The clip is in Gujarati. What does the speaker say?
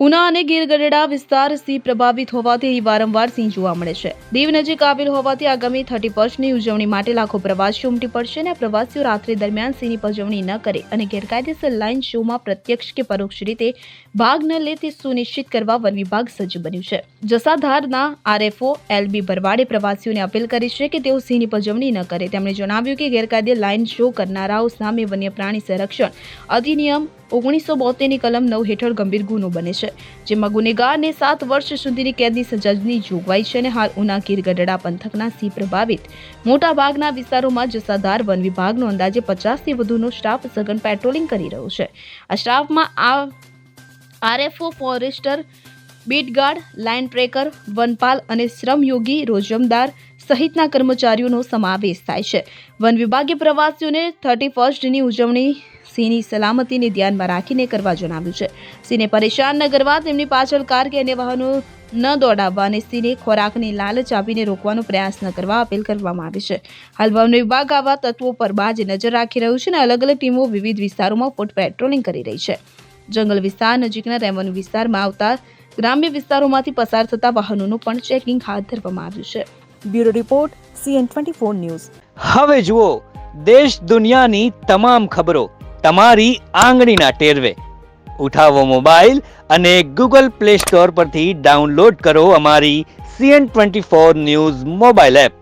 ઉના અને ગીર ગઢડા વિસ્તાર સિંહ પ્રભાવિત હોવાથી અહીં વારંવાર સિંહ જોવા મળે છે. દીવ નજીક આવેલ હોવાથી આગામી 31ની ઉજવણી માટે લાખો પ્રવાસીઓ ઉમટી પડશે અને આ પ્રવાસીઓ રાત્રિ દરમિયાન સિંહની પજવણી ન કરે અને ગેરકાયદેસર લાઇન શોમાં પ્રત્યક્ષ કે પરોક્ષ રીતે ભાગ ન લે તે સુનિશ્ચિત કરવા વન વિભાગ સજ્જ બન્યું છે. જસાધારના આરએફઓ એલબી ભરવાડે પ્રવાસીઓને અપીલ કરી છે કે તેઓ સિંહની પજવણી ન કરે. તેમણે જણાવ્યું કે ગેરકાયદે લાઇન શો કરનારાઓ સામે વન્ય પ્રાણી સંરક્ષણ અધિનિયમ 1972ની કલમ 9 હેઠળ ગંભીર ગુનો બને છે, જેમાં ગુનેગારને 7 વર્ષ સુધીની કેદની સજાની જોગવાઈ છે. અને હાલ ઉના ગીર ગઢડા પંથકના સિંહ પ્રભાવિત મોટાભાગના વિસ્તારોમાં જસાધાર વન વિભાગનો અંદાજે 50થી વધુનો સ્ટાફ સઘન પેટ્રોલિંગ કરી રહ્યો છે. આ સ્ટાફમાં RFO, forester, beat guard, line tracker, વનપાલ અને શ્રમયોગી રોજમદાર સહિતના કર્મચારીઓનો સમાવેશ થાય છે. વન વિભાગે પ્રવાસીઓને 31ની ઉજવણી સિંહની સલામતીને ધ્યાનમાં રાખીને કરવા જણાવ્યું છે. સિંહને પરેશાન ન કરવા, તેમની પાછળ કાર કે અન્ય વાહનો ન દોડાવવા અને સિંહને ખોરાકની લાલચ આપીને રોકવાનો પ્રયાસ ન કરવા અપીલ કરવામાં આવી છે. હાલ વન વિભાગ આવા તત્વો પર બાજ નજર રાખી રહ્યું છે અને અલગ અલગ ટીમો વિવિધ વિસ્તારોમાં ફૂટ પેટ્રોલિંગ કરી રહી છે. જંગલ વિસ્તાર નજીકના રેવન્યુ વિસ્તારમાં આવતા ગ્રામ્ય વિસ્તારોમાંથી પસાર થતા વાહનોનું પણ ચેકિંગ હાથ ધરવામાં આવ્યું છે. Bureau report CN24 news. હવે જુઓ દેશ દુનિયાની તમામ ખબરો તમારી આંગળીના ટેરવે. ઉઠાવો મોબાઈલ અને Google Play Store પરથી ડાઉનલોડ કરો અમારી CN24 ન્યૂઝ મોબાઈલ એપ.